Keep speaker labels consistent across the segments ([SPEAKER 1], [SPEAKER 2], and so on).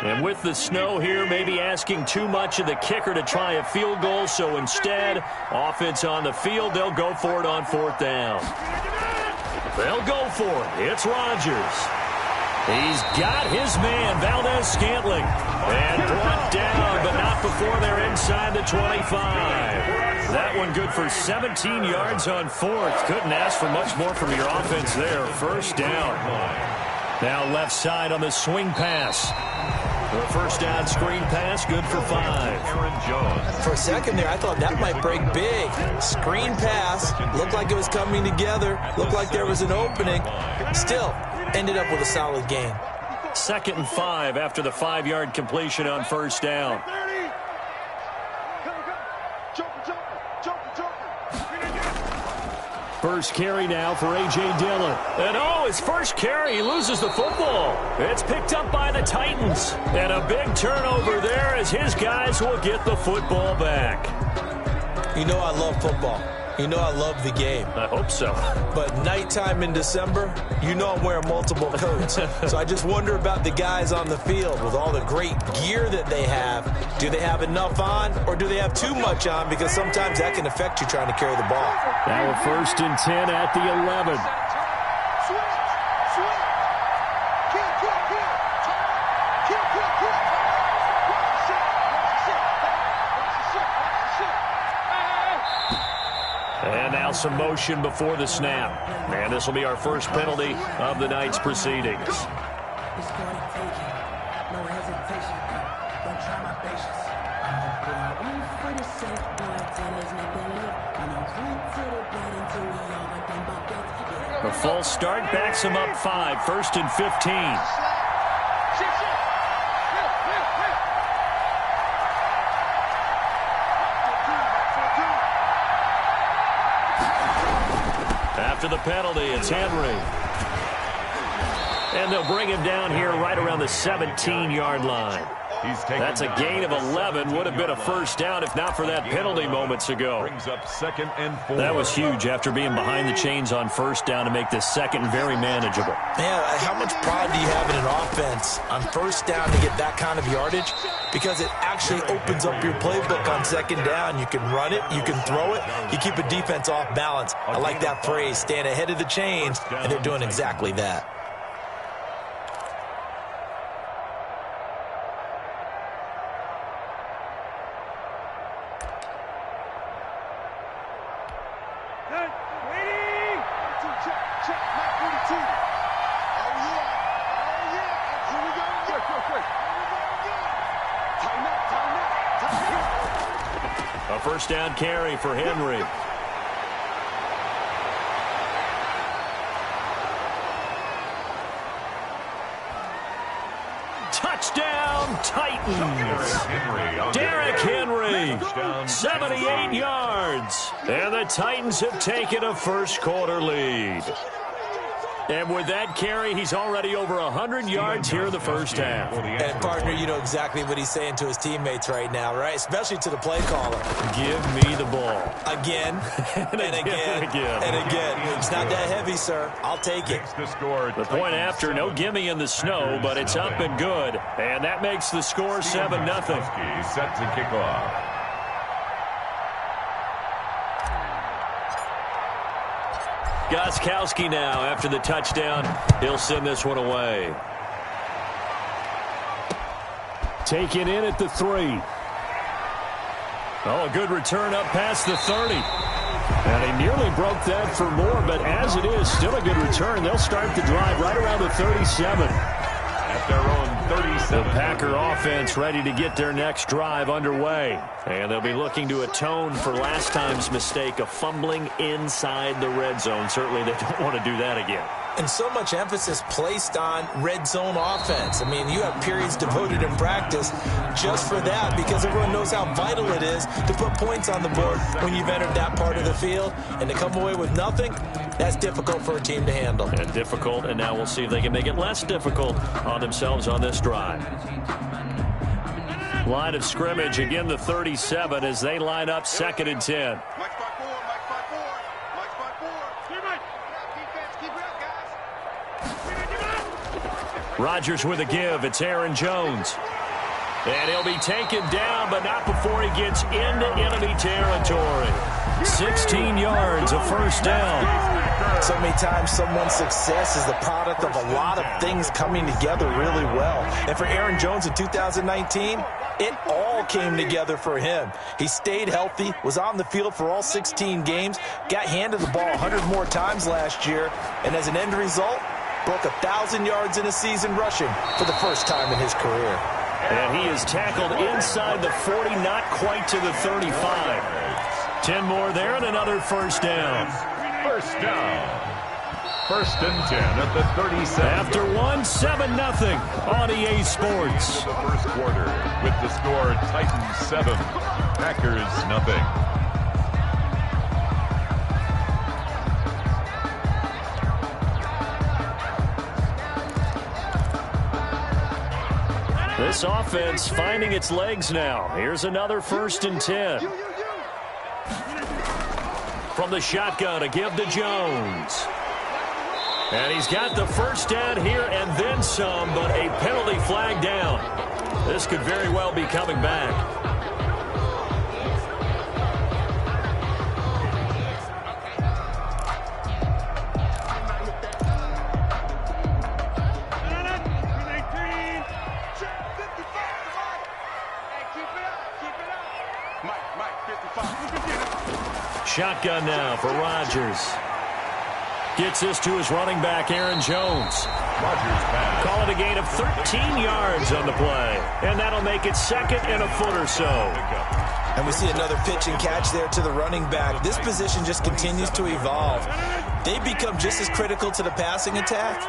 [SPEAKER 1] And with the snow here, maybe asking too much of the kicker to try a field goal. So instead, offense on the field, they'll go for it on 4th down. They'll go for it. It's Rodgers. He's got his man, Valdez-Scantling. And brought down, but not before they're inside the 25. That one good for 17 yards on 4th. Couldn't ask for much more from your offense there. 1st down. Now left side on the swing pass. The 1st down screen pass, good for 5.
[SPEAKER 2] For a second there, I thought that might break big. Screen pass, looked like it was coming together, looked like there was an opening. Still, ended up with a solid gain.
[SPEAKER 1] 2nd and 5 after the 5-yard completion on 1st down. First carry now for A.J. Dillon. And his first carry, he loses the football. It's picked up by the Titans. And a big turnover there as his guys will get the football back.
[SPEAKER 2] You know I love football. You know I love the game.
[SPEAKER 1] I hope so.
[SPEAKER 2] But nighttime in December, you know I'm wearing multiple coats. So I just wonder about the guys on the field with all the great gear that they have. Do they have enough on or do they have too much on? Because sometimes that can affect you trying to carry the ball.
[SPEAKER 1] Now a 1st and 10 at the 11. And now some motion before the snap. And this will be our first penalty of the night's proceedings. The full start backs him up 5, 1st and 15. After the penalty, it's Henry. And they'll bring him down here right around the 17-yard line. That's a gain of 11. Would have been a 1st down if not for that penalty moments ago.
[SPEAKER 3] Brings up 2nd and 4.
[SPEAKER 1] That was huge after being behind the chains on 1st down to make this 2nd very manageable.
[SPEAKER 2] Man, how much pride do you have in an offense on 1st down to get that kind of yardage? Because it actually opens up your playbook on 2nd down. You can run it, you can throw it, you keep a defense off balance. I like that phrase, stand ahead of the chains, and they're doing exactly that.
[SPEAKER 1] A 1st down carry for Henry. Touchdown, Titans. Derrick Henry, 78 yards. And the Titans have taken a 1st quarter lead. And with that carry, he's already over 100 yards here in the 1st half.
[SPEAKER 2] And, partner, you know exactly what he's saying to his teammates right now, right? Especially to the play caller.
[SPEAKER 1] Give me the ball.
[SPEAKER 2] Again, and again, and again. It's not that heavy, sir. I'll take it.
[SPEAKER 1] The point after, no gimme in the snow, but it's up and good. And that makes the score 7-0.
[SPEAKER 3] Set to kick off.
[SPEAKER 1] Gostkowski now after the touchdown. He'll send this one away. Taken in at the 3. Oh, a good return up past the 30. And he nearly broke that for more, but as it is, still a good return. They'll start the drive right around the 37.
[SPEAKER 3] At their own 37.
[SPEAKER 1] The Packer offense ready to get their next drive underway. And they'll be looking to atone for last time's mistake of fumbling inside the red zone. Certainly they don't want to do that again.
[SPEAKER 2] And so much emphasis placed on red zone offense. I mean, you have periods devoted in practice just for that because everyone knows how vital it is to put points on the board when you've entered that part of the field. And to come away with nothing, that's difficult for a team to handle.
[SPEAKER 1] And difficult, and now we'll see if they can make it less difficult on themselves on this drive. Line of scrimmage, again the 37 as they line up 2nd and 10. Rodgers with a give. It's Aaron Jones. And he'll be taken down, but not before he gets into enemy territory. 16 yards, a first down.
[SPEAKER 2] So many times someone's success is the product of a lot of things coming together really well. And for Aaron Jones in 2019, it all came together for him. He stayed healthy, was on the field for all 16 games, got handed the ball 100 more times last year, and as an end result, broke 1,000 yards in a season rushing for the first time in his career.
[SPEAKER 1] And he is tackled inside the 40, not quite to the 35. 10 more there and another first down.
[SPEAKER 3] First down. First and 10 at the 37.
[SPEAKER 1] After 7-0 on EA Sports.
[SPEAKER 3] The first quarter with the score Titans 7, Packers 0.
[SPEAKER 1] This offense finding its legs now. Here's another first and 10. From the shotgun, a give to Jones. And he's got the first down here and then some, but a penalty flag down. This could very well be coming back. Shotgun now for Rodgers. Gets this to his running back, Aaron Jones.
[SPEAKER 3] Rodgers pass.
[SPEAKER 1] Call it a gain of 13 yards on the play. And that'll make it second and a foot or so.
[SPEAKER 2] And we see another pitch and catch there to the running back. This position just continues to evolve. They become just as critical to the passing attack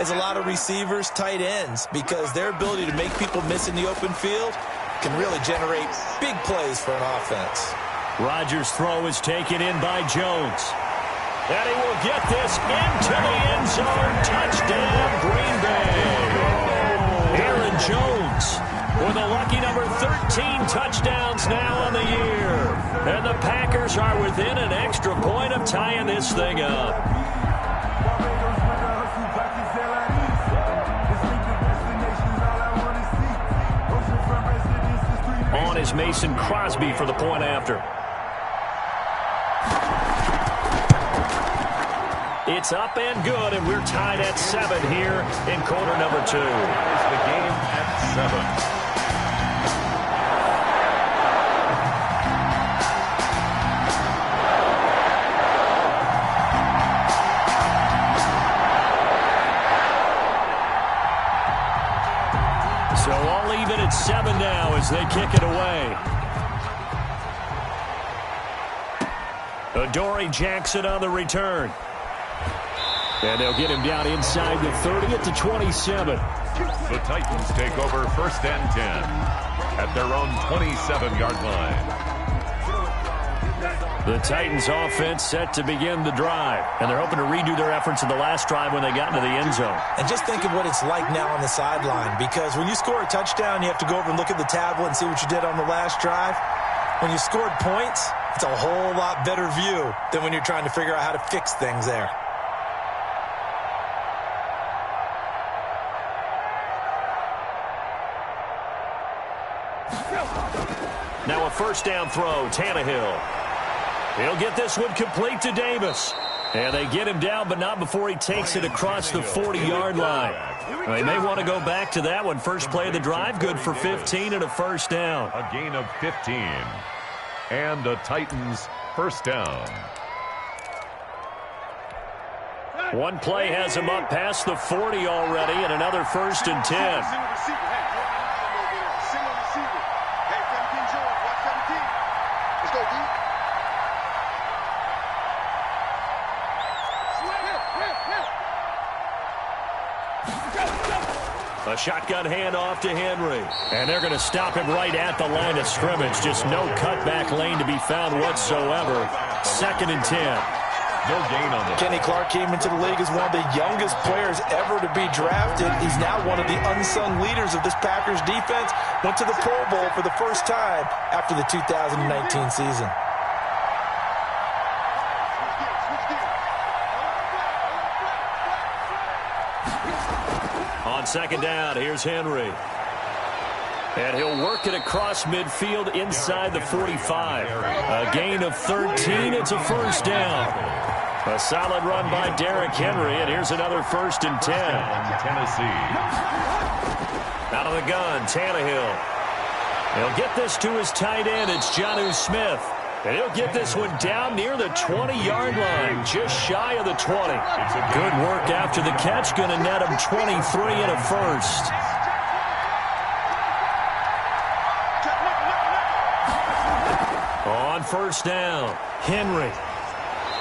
[SPEAKER 2] as a lot of receivers, tight ends, because their ability to make people miss in the open field can really generate big plays for an offense.
[SPEAKER 1] Rodgers' throw is taken in by Jones. And he will get this into the end zone. Touchdown, Green Bay. Aaron Jones with a lucky number 13 touchdowns now on the year. And the Packers are within an extra point of tying this thing up. On is Mason Crosby for the point after. It's up and good, and we're tied at 7 here in quarter number 2.
[SPEAKER 3] Here's the game at 7.
[SPEAKER 1] So I'll leave it at 7 now as they kick it away. Adoree Jackson on the return. And they'll get him down inside the 30 at the 27.
[SPEAKER 3] The Titans take over first and 10 at their own 27-yard line.
[SPEAKER 1] The Titans offense set to begin the drive. And they're hoping to redo their efforts in the last drive when they got into the end zone.
[SPEAKER 2] And just think of what it's like now on the sideline, because when you score a touchdown, you have to go over and look at the tablet and see what you did on the last drive. When you scored points, it's a whole lot better view than when you're trying to figure out how to fix things there.
[SPEAKER 1] Now a first down throw, Tannehill. He'll get this one complete to Davis. And they get him down, but not before he takes it across the 40-yard line. They may want to go back to that one. First play of the drive, good for 15 and a first down.
[SPEAKER 3] A gain of 15. And the Titans first down.
[SPEAKER 1] One play has him up past the 40 already, and another first and 10. A shotgun handoff to Henry. And they're going to stop him right at the line of scrimmage. Just no cutback lane to be found whatsoever. Second and 10.
[SPEAKER 3] No gain on the
[SPEAKER 2] Kenny Clark came into the league as one of the youngest players ever to be drafted. He's now one of the unsung leaders of this Packers defense. Went to the Pro Bowl for the first time after the 2019 season.
[SPEAKER 1] second down. Here's Henry. And he'll work it across midfield inside the 45. A gain of 13. It's a first down. A solid run by Derrick Henry, and here's another 1st and 10.
[SPEAKER 3] Tennessee.
[SPEAKER 1] Out of the gun, Tannehill. He'll get this to his tight end. It's Jonnu Smith. And he'll get this one down near the 20-yard line, just shy of the 20. Good work after the catch. Going to net him 23 and a first. On first down, Henry.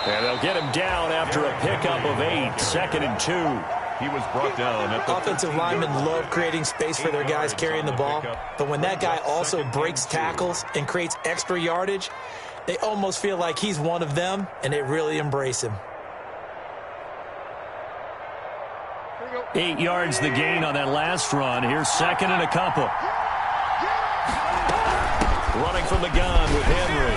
[SPEAKER 1] And they'll get him down after a pickup of 8, 2nd and 2.
[SPEAKER 3] He was brought down at the
[SPEAKER 2] offensive linemen love creating space for their guys carrying the ball, but when that guy also breaks tackles and creates extra yardage, they almost feel like he's one of them, and they really embrace him.
[SPEAKER 1] 8 yards the gain on that last run. Here's 2nd and a couple. Running from the gun with Henry.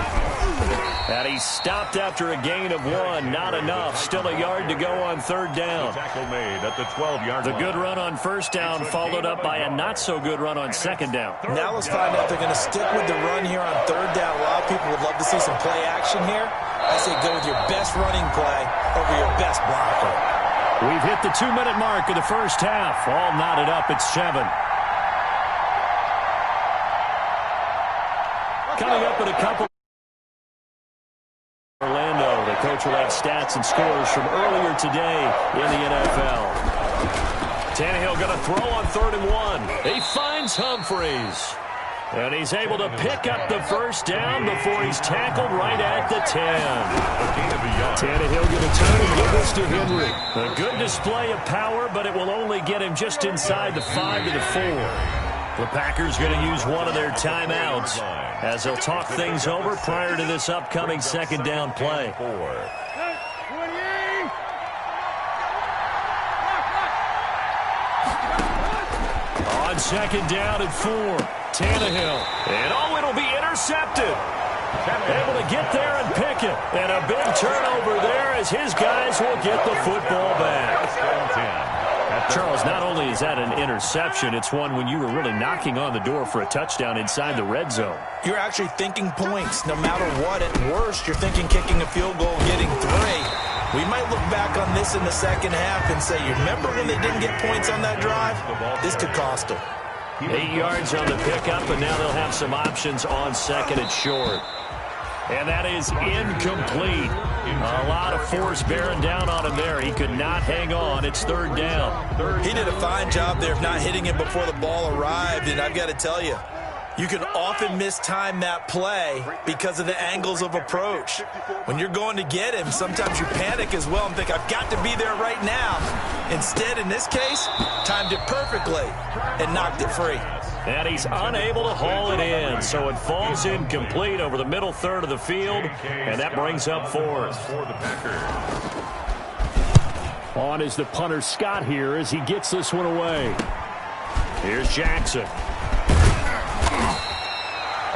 [SPEAKER 1] And he stopped after a gain of 1. Not enough. Still a yard to go on 3rd down.
[SPEAKER 3] Tackle made at the 12-yard line.
[SPEAKER 1] The good run on 1st down followed up by a not-so-good run on 2nd down.
[SPEAKER 2] Now let's find out if they're going to stick with the run here on 3rd down. A lot of people would love to see some play action here. I say go with your best running play over your best blocker.
[SPEAKER 1] We've hit the 2-minute mark of the first half. All knotted up at 7. Coming up in a couple. Orlando, the coach will have stats and scores from earlier today in the NFL. Tannehill going to throw on 3rd and 1. He finds Humphries. And he's able to pick up the first down before he's tackled right at the 10. Tannehill going to turn and give this to Henry. A good display of power, but it will only get him just inside the 5 to the 4. The Packers going to use one of their timeouts as they'll talk things over prior to this upcoming 2nd down play. On 2nd down at 4, Tannehill. And it'll be intercepted. Able to get there and pick it. And a big turnover there as his guys will get the football back. Charles, not only is that an interception, it's one when you were really knocking on the door for a touchdown inside the red zone.
[SPEAKER 2] You're actually thinking points. No matter what, at worst, you're thinking kicking a field goal, getting 3. We might look back on this in the second half and say, you remember when they didn't get points on that drive? This could cost them.
[SPEAKER 1] 8 yards on the pickup, and now they'll have some options on 2nd and short. And that is incomplete. A lot of force bearing down on him there. He could not hang on. It's 3rd down.
[SPEAKER 2] He did a fine job there of not hitting it before the ball arrived, and I've got to tell you, you can often mistime that play because of the angles of approach. When you're going to get him, sometimes you panic as well and think, I've got to be there right now. Instead, in this case, timed it perfectly and knocked it free.
[SPEAKER 1] And he's unable to haul it in, so it falls incomplete over the middle 3rd of the field, and that brings up 4th. On is the punter Scott here as he gets this one away. Here's Jackson.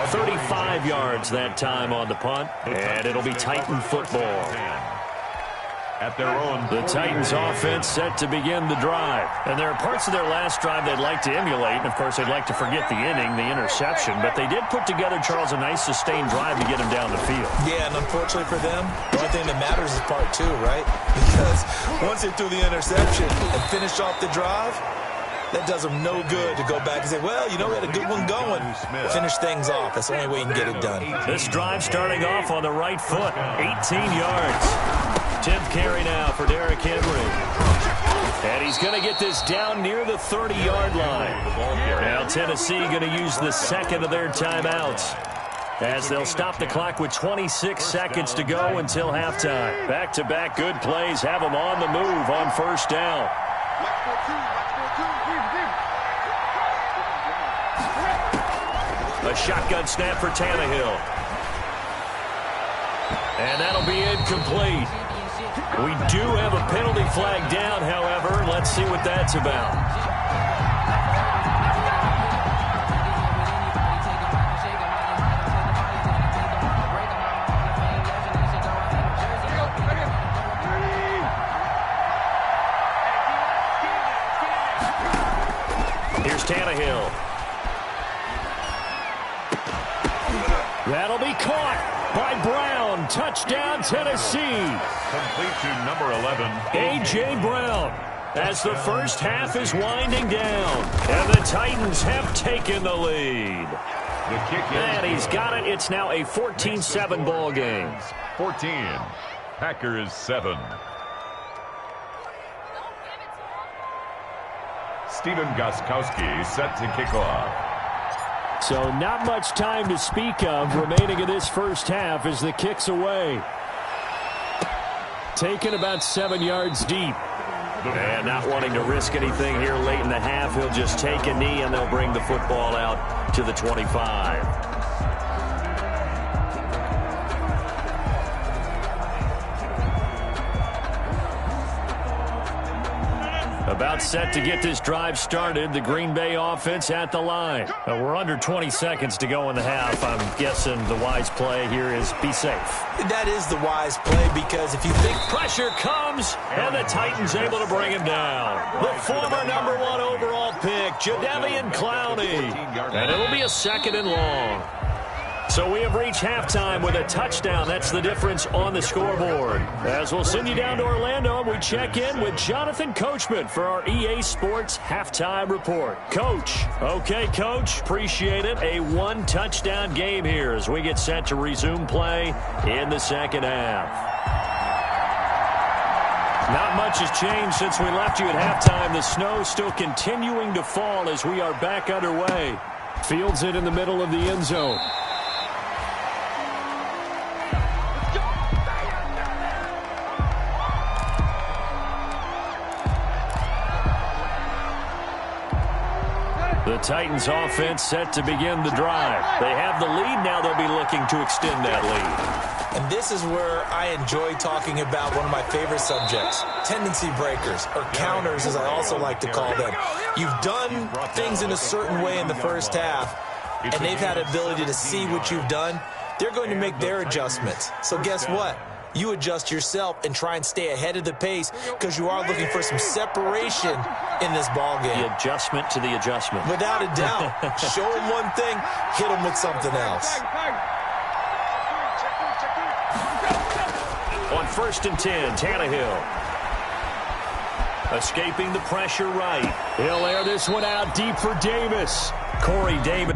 [SPEAKER 1] 35 yards that time on the punt, and it'll be Titan football.
[SPEAKER 3] At their own.
[SPEAKER 1] The Titans offense set to begin the drive. And there are parts of their last drive they'd like to emulate. And, of course, they'd like to forget the inning, the interception. But they did put together, Charles, a nice sustained drive to get him down the field.
[SPEAKER 2] Yeah, and unfortunately for them, the only thing that matters is part 2, right? Because once they threw the interception and finished off the drive, that does them no good to go back and say, well, you know, we had a good one going. Finish things off. That's the only way you can get it done.
[SPEAKER 1] This drive starting off on the right foot. 18 yards. 10th carry now for Derrick Henry. And he's going to get this down near the 30-yard line. Now Tennessee going to use the 2nd of their timeouts as they'll stop the clock with 26 seconds to go until halftime. Back-to-back good plays have them on the move on 1st down. A shotgun snap for Tannehill. And that'll be incomplete. We do have a penalty flag down, however. Let's see what that's about. Tannehill. That'll be caught by Brown. Touchdown, Tennessee.
[SPEAKER 3] Complete to number 11.
[SPEAKER 1] A.J. Brown. As the first half is winding down. And the Titans have taken the lead.
[SPEAKER 3] The kick is
[SPEAKER 1] And he's got it. It's now a 14-7 ball game.
[SPEAKER 3] 14. Packers 7. Steven Gostkowski set to kick off.
[SPEAKER 1] So not much time to speak of remaining in this first half as the kick's away. Taken about 7 yards deep. And not wanting to risk anything here late in the half, he'll just take a knee and they'll bring the football out to the 25. About set to get this drive started. The Green Bay offense at the line. We're under 20 seconds to go in the half. I'm guessing the wise play here is be safe.
[SPEAKER 2] That is the wise play because if you think
[SPEAKER 1] Pressure comes, and the Titans able to bring him down. The former number 1 overall pick, Jadeveon Clowney. And it'll be a 2nd and long. So we have reached halftime with a touchdown. That's the difference on the scoreboard. As we'll send you down to Orlando, we check in with Jonathan Coachman for our EA Sports Halftime Report. Coach. Okay, Coach. Appreciate it. A 1-touchdown game here as we get set to resume play in the second half. Not much has changed since we left you at halftime. The snow still continuing to fall as we are back underway. Fields it in the middle of the end zone. The Titans offense set to begin the drive. They have the lead. Now they'll be looking to extend that lead.
[SPEAKER 2] And this is where I enjoy talking about one of my favorite subjects, tendency breakers, or counters as I also like to call them. You've done things in a certain way in the first half, and they've had the ability to see what you've done. They're going to make their adjustments. So guess what? You adjust yourself and try and stay ahead of the pace because you are looking for some separation in this ball game.
[SPEAKER 1] The adjustment to the adjustment.
[SPEAKER 2] Without a doubt. Show them one thing, hit them with something else.
[SPEAKER 1] On 1st and 10, Tannehill. Escaping the pressure right. He'll air this one out deep for Davis. Corey Davis.